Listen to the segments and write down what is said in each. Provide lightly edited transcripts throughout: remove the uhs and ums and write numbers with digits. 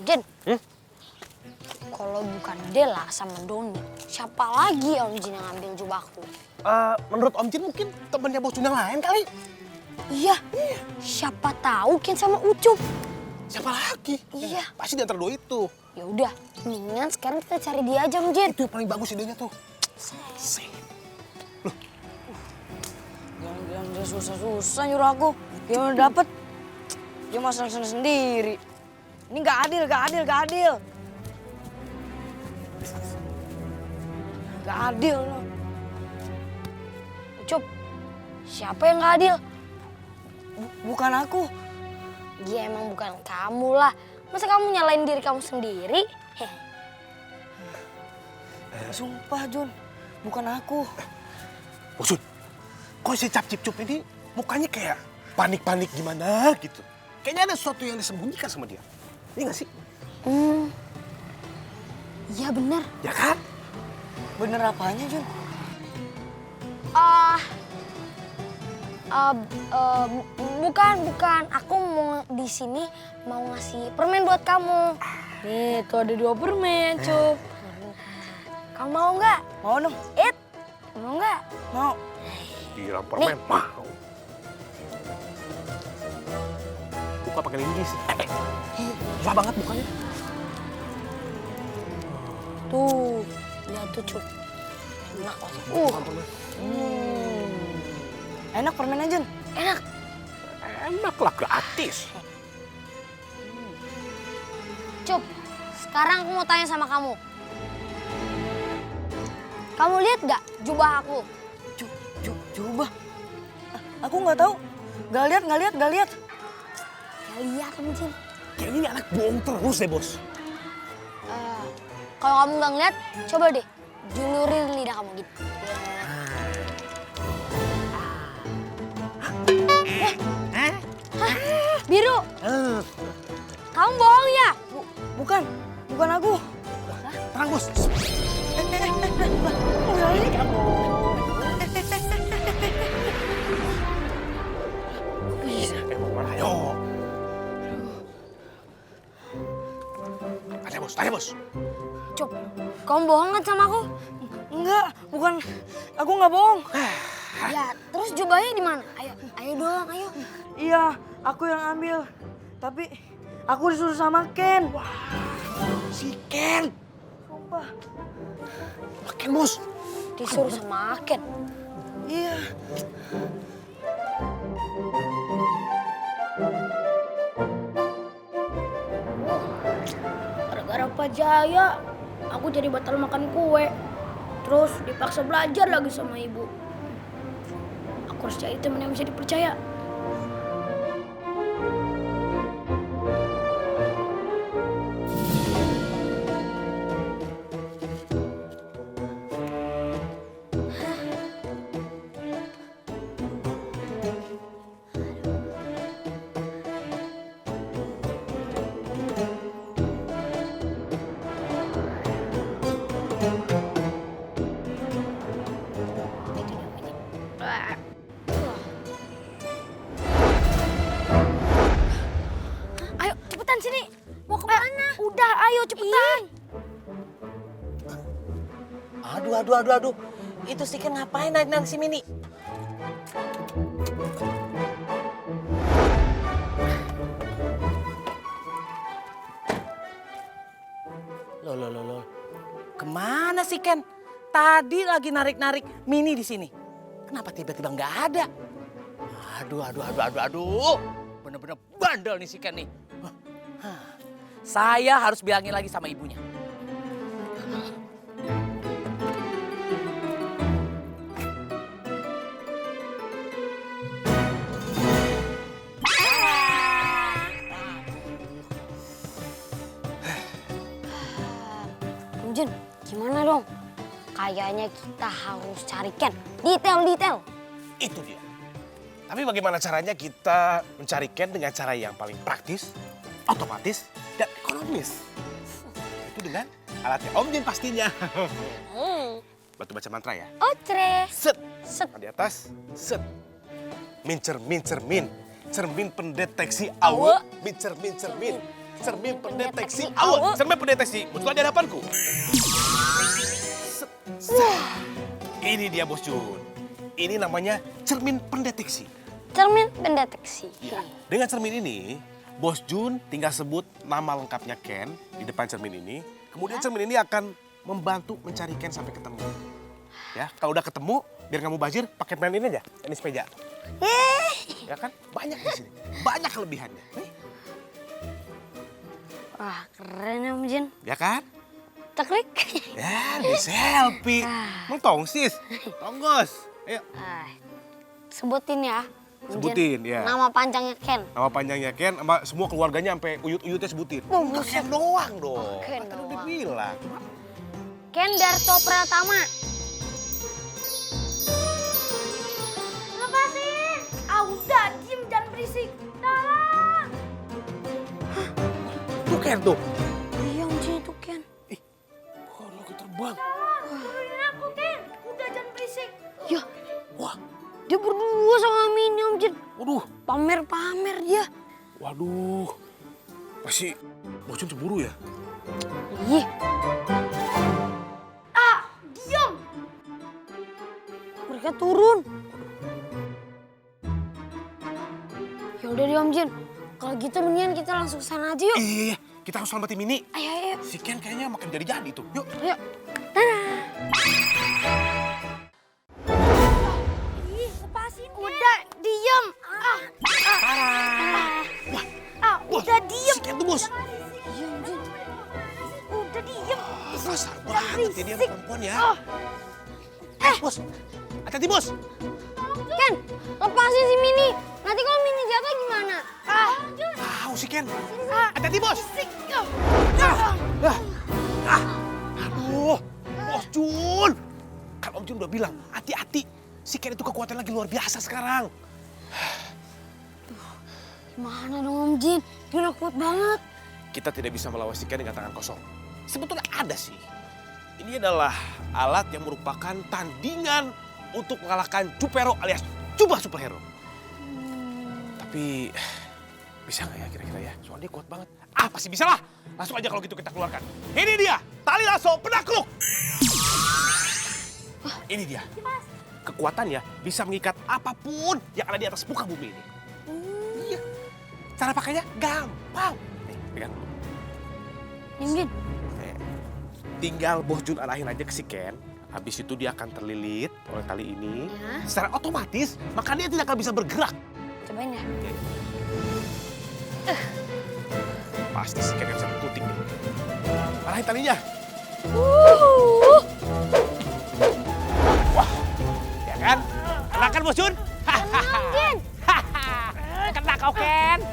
Jen, kalau bukan Dela sama Doni, siapa lagi Om Jin yang ngambil jubahku? Menurut Om Jin mungkin temennya bos Jun yang lain kali. Iya, siapa tahu Ken sama Ucup. Siapa lagi? Iya. Pasti di antara dua itu. Ya udah, mendingan sekarang kita cari dia aja Om Jin. Itu yang paling bagus idenya tuh. Jangan dia susah-susah nyuruh aku. Gimana dapet? Dia masang sendiri. Ini nggak adil. Nggak adil loh. Ucup, siapa yang nggak adil? Bukan aku. Ya emang bukan kamu lah. Masa kamu nyalain diri kamu sendiri? Heh. Sumpah Jun, bukan aku. Bos Jun, kok si Cap Cip Cup ini mukanya kayak panik-panik gimana gitu. Kayaknya ada sesuatu yang disembunyikan sama dia. Iya nggak sih? Iya bener. Ya kan? Bener apanya Jun? Bukan. Aku mau di sini mau ngasih permen buat kamu. Nih tuh ada 2 permen Cup. Kamu mau nggak? Mau dong? Mau nggak? Mau. Gila permen mau. Buka pakai linggis. Susah banget bukanya. Tuh, lihat tuh Cup. Enak banget. Enak permennya Jun. Enak. Enak lah, gratis. Cup, sekarang aku mau tanya sama kamu. Kamu lihat nggak jubah aku? Coba. Aku nggak tahu. Nggak lihat. Ya lihat Om Jin. Kayaknya ini anak bohong terus deh, Bos. Kalau kamu nggak ngeliat, coba deh julurin lidah kamu gitu. Biru, kamu bohong ya? Bukan aku. Terang, Bos. Ayo. Tanya, Bos. Cup, kamu bohong kan sama aku? Enggak, bukan. Aku nggak bohong. Ya, terus jubahnya di mana? Ayo dong, ayo. Iya, aku yang ambil. Tapi aku disuruh sama Ken. Si Ken. Sumpah. Makin, Bos. Disuruh sama Ken. Iya. Gara-gara Pak Jaya, aku jadi batal makan kue. Terus dipaksa belajar lagi sama ibu. Aku harus cari temen yang bisa dipercaya. Ayo cepetan sini. Mau kemana? Udah, ayo cepetan. Aduh. Itu si Ken ngapain naik si Mini? Loh. Kemana si Ken? Tadi lagi narik-narik Mini di sini. Kenapa tiba-tiba nggak ada? Aduh. Bener-bener bandel nih si Ken nih. Saya harus bilangin lagi sama ibunya. Om Jin, gimana dong? Kayaknya kita harus cari Ken. Detail. Itu dia. Tapi bagaimana caranya kita mencari Ken dengan cara yang paling praktis, otomatis, dan ekonomis? Itu dengan alatnya Om Jin pastinya. Batu baca mantra ya. Otre. Set. Set. Di atas, set. Min. Cermin pendeteksi awe. Min. cermin pendeteksi awal. Cermin pendeteksi, betul di hadapanku. Ini dia Bos Jun. Ini namanya cermin pendeteksi. Cermin pendeteksi. Ya. Dengan cermin ini, Bos Jun tinggal sebut nama lengkapnya Ken di depan cermin ini. Kemudian cermin ini akan membantu mencari Ken sampai ketemu. Ya, kalau udah ketemu, biar nggak mubazir, pakai pen ini aja, tenis meja. Ya kan? Banyak di sini. Banyak kelebihannya. Nih. Wah, keren ya Om Jin. Ya kan? Teknik. Ya, di selfie. Mau tongsis? Tonggos. Ayo. Sebutin ya. Om Jin. Sebutin, ya. Nama panjangnya Ken. Nama panjangnya Ken, sama semua keluarganya sampai uyut-uyutnya sebutin. Enggak Ken doang dong. Ken Kan udah doang. bilang. Ken Darto Pratama. Lepasin! Ah udah, diem jangan berisik. Tolong! Tuh Ken tuh. Iya Om Jin itu Ken. Oh, lagi terbang. Turunin aku Ken. Udah jangan berisik. Ya, Wah, dia berdua sama Mini Om Jin. waduh. Pamer-pamer dia. Waduh. Masih Bos Jun cemburu ya? Iya. Ah, diam. Mereka turun. Ya udah deh Om Jin. Kalau gitu mendingan kita langsung ke sana aja yuk. Iya. Kita harus selamatin Mini. Ayo, ayo. Si Ken kayaknya makin jadi-jadi tuh. Yuk. Ayo. Ih, lepasin udah, diem. Udah diem. Si Ken tuh Bos. Iya, Om Jin. Udah diem. Kasar banget ya dia berisik. perempuan ya. Bos. Hati-hati Bos. Ken, lepasin si Mini. Nanti kalau Mini jatuh gimana? Tahu si Ken. Hati-hati Bos. Aduh. Bos Jun. Kan Om Jun udah bilang, hati-hati. Si Ken itu kekuatan lagi luar biasa sekarang. Gimana dong Om Jin? Dia kuat banget. Kita tidak bisa melawan si Ken dengan tangan kosong. Sebetulnya ada sih. Ini adalah alat yang merupakan tandingan untuk mengalahkan Jupero alias Jubah Superhero. Tapi bisa nggak ya kira-kira ya? Soalnya dia kuat banget. Ah pasti bisa lah. Langsung aja kalau gitu kita keluarkan. Ini dia, tali lasso penakluk. Ini dia. Kekuatannya bisa mengikat apapun yang ada di atas muka bumi ini. Iya. Cara pakainya gampang. Nih, pegang dulu. Om Jin. Tinggal Bos Jun arahin aja ke si Ken. Habis itu dia akan terlilit oleh tali ini. Ya. Secara otomatis, maka dia tidak akan bisa bergerak. Cobain ya. Pasti si Ken bisa berkutik nih. Arahin talinya. Wah, ya kan? Kena kan Bos Jun? Jin. Kena kau Ken.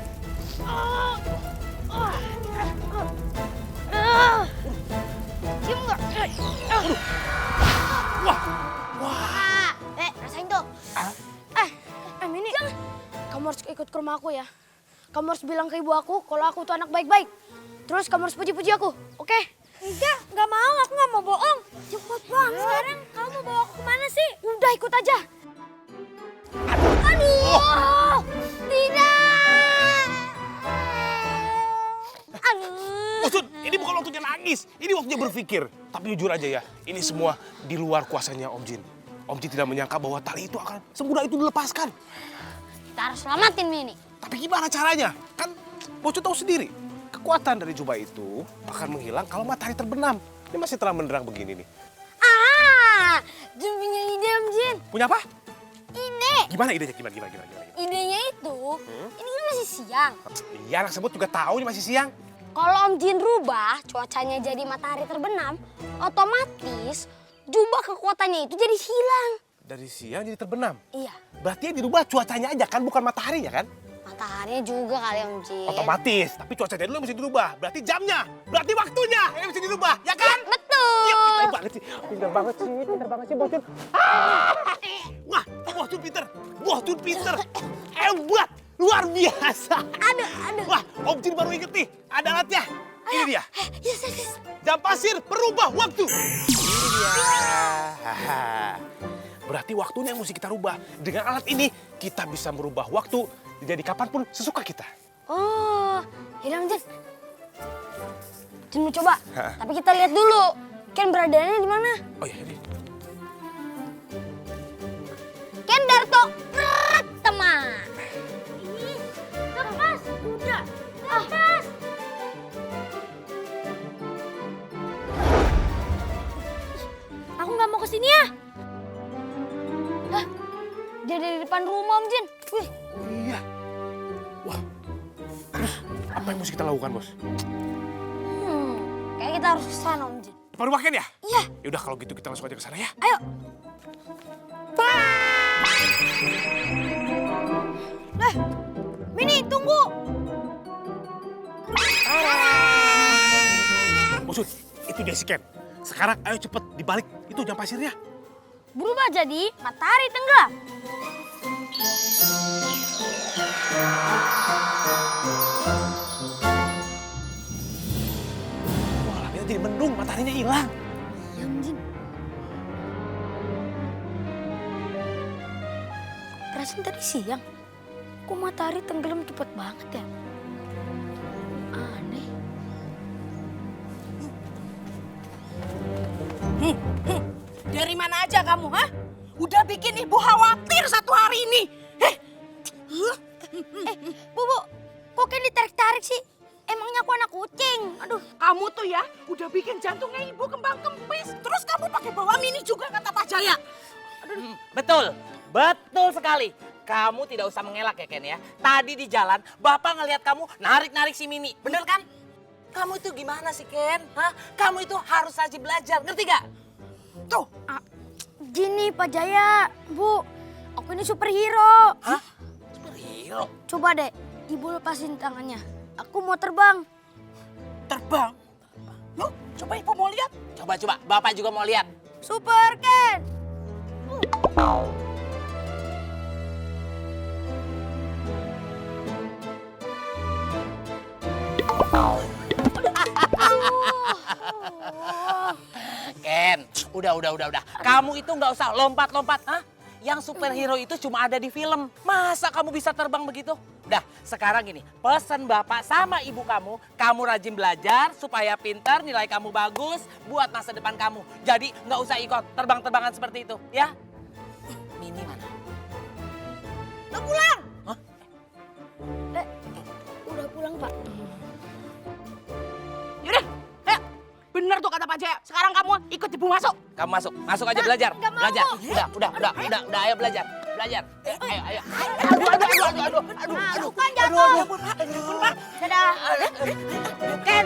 Cium nggak? Wah, wah. Rasain tuh. Mini. Jangan. Kamu harus ikut ke rumah aku ya. Kamu harus bilang ke ibu aku kalau aku tuh anak baik-baik. Terus kamu harus puji-puji aku, oke? Nggak mau. Aku nggak mau bohong. Cepet banget. Sekarang kamu mau bawa aku kemana sih? Udah ikut aja. Aduh. Tidak. Aduh. Bos Jun, ini bukan waktunya nangis. Ini waktunya berpikir. Tapi jujur aja ya, ini semua di luar kuasanya Om Jin. Om Jin tidak menyangka bahwa tali itu akan semudah itu dilepaskan. Kita harus selamatin Mini. Tapi gimana caranya? Kan Bos Jun tahu sendiri. Kekuatan dari jubah itu akan menghilang kalau matahari terbenam. Ini masih terang benderang begini nih. Jin punya ide Om Jin. Punya apa? Ide. Gimana idenya? Gimana? Idenya itu, ini kan masih siang. Iya, anak sebut juga tahu ini masih siang. Kalau Om Jin rubah, cuacanya jadi matahari terbenam, otomatis jubah kekuatannya itu jadi hilang. Dari siang jadi terbenam. Iya, Berarti yang dirubah cuacanya aja kan, bukan mataharinya kan? mataharinya juga kali Om Jin. Otomatis. Tapi cuacanya dulu yang mesti dirubah. Berarti jamnya. Berarti waktunya yang mesti dirubah. Ya kan? Betul. Iya, pintar banget sih. Pintar banget sih Bos Jun. Wah, Bos Jun pintar. Bos Jun pintar. Hebat. Luar biasa. Aduh. Wah, Om Jin baru inget nih. Ada alatnya. Ini dia. Yes. Jam pasir perubah waktu. Ini dia. Berarti waktunya yang mesti kita rubah. Dengan alat ini, kita bisa merubah waktu jadi kapanpun sesuka kita. Oh, yaudah Om Jin. Jin mau coba. Tapi kita lihat dulu. Ken beradaannya di mana? Oh iya, ini. Ken Darto Pratama. Lepas, udah. Lepas. Aku nggak mau kesini ya. Hah? Dia ada di depan rumah Om Jin. Wih. Iya. Wah. Terus apa yang mesti kita lakukan, Bos? Kayak kita harus ke sana Om Jin. Depan rumah Ken ya? Iya. Yaudah kalau gitu kita langsung aja ke sana ya. Ayo. Mini, tunggu. Bosun, itu dia si Ken. Sekarang ayo cepet dibalik itu jam pasirnya. Berubah jadi matahari tenggelam. Wah, langitnya jadi mendung, mataharinya hilang. Ya, Om Jin. Perasaan tadi siang, kok matahari tenggelam cepet banget ya? Aneh. Dari mana aja kamu, ha? Udah bikin ibu khawatir 1 hari ini. Bu, kok kayak ditarik-tarik sih? Emangnya aku anak kucing? Aduh. Kamu tuh ya udah bikin jantungnya ibu kembang kempis. Terus kamu pakai bawa Mini juga kata Pak Jaya. Betul, betul sekali. Kamu tidak usah mengelak ya Ken ya. Tadi di jalan Bapak ngelihat kamu narik-narik si Mini, bener kan? Kamu itu gimana sih Ken? Hah? Kamu itu harus rajin belajar, ngerti gak? Tuh, Gini Pak Jaya, Bu. Aku ini superhero. Hah? Superhero? Coba deh, Ibu lepasin tangannya. Aku mau terbang. terbang. Yuk, coba ibu mau lihat. Coba, Bapak juga mau lihat. Super Ken. Ken, udah. Kamu itu nggak usah lompat-lompat, hah? Yang superhero itu cuma ada di film. Masa kamu bisa terbang begitu? Udah, sekarang gini, pesan Bapak sama ibu kamu rajin belajar supaya pintar, nilai kamu bagus buat masa depan kamu. Jadi nggak usah ikut terbang-terbangan seperti itu, ya? Mini mana? Udah pulang. Hah? Udah pulang Pak. Yaudah, ayo. Bener tuh kata Pak Jaya. Sekarang kamu ikut ibu masuk. Kamu masuk aja belajar. nggak mau. Belajar. Udah, ayo belajar. Ayo. Aduh. Kan jatuh. Dadah. Ken.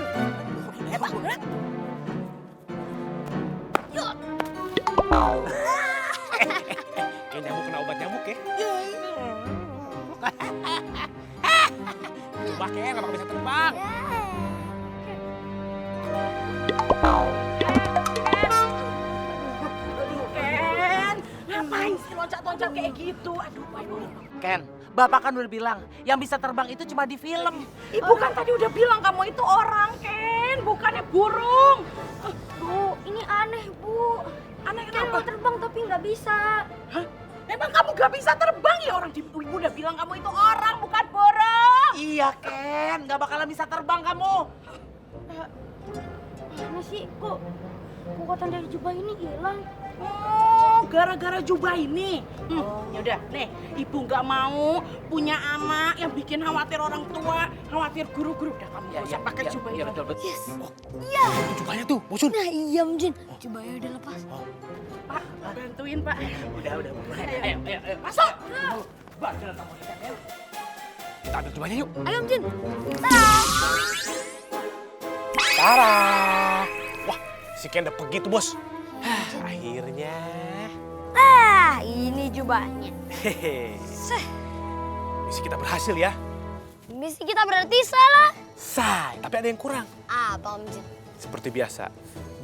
Kayak nyamuk kena obat nyamuk ya. Coba Ken, kenapa bisa terbang? Aduh, Ken. Ngapain sih loncat-loncat kayak gitu? Aduh. Ken, Bapak kan udah bilang yang bisa terbang itu cuma di film. Ibu kan tadi udah bilang kamu itu orang, Ken. Bukannya burung. Bu, ini aneh Bu. Aneh Ken kenapa? mau terbang tapi nggak bisa. Hah? Emang kamu gak bisa terbang ya? Orang ibu udah bilang kamu itu orang, bukan burung. Iya Ken, gak bakalan bisa terbang kamu. Aneh sih, kok kekuatan dari jubah ini hilang. Oh, gara-gara jubah ini. Yaudah, nih, ibu nggak mau punya anak yang bikin khawatir orang tua, khawatir guru-guru. Udah kamu nggak usah pakai jubah itu. betul. Yes. Iya. Itu jubahnya tuh, Bosun. Nah iya Om Jin, jubahnya udah lepas. Pak, bantuin Pak. Udah. Ayo. Masuk. Kita ambil jubahnya yuk. Ayo Om Jin. Tadah. Tara. Wah, si Ken udah pergi tuh, Bos. Akhirnya. Ini jubahnya. Hehe. Misi kita berhasil ya. Misi kita berarti salah. Say, tapi ada yang kurang. Apa Om Jin? Seperti biasa,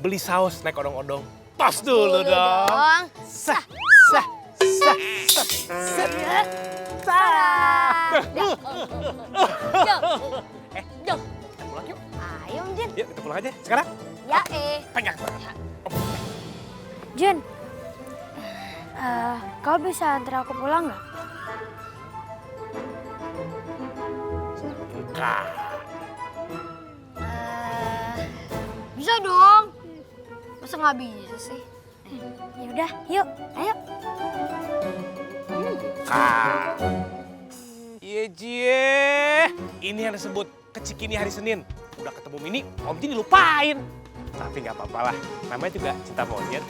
beli saus naik odong-odong. Tos dulu dong. Sah. Salah. Kita pulang yuk. Ayo Om Jin. Yuk, kita pulang aja. Sekarang, Ya pegang. Jin, kau bisa antar aku pulang nggak? Kak. Bisa dong. Masa nggak bisa sih? Yaudah, yuk, ayo. Iya Cie. Ini yang disebut kecikini hari Senin. Udah ketemu Mini, Om Jin dilupain. Tapi nggak apa-apa lah. Namanya juga cinta monyet.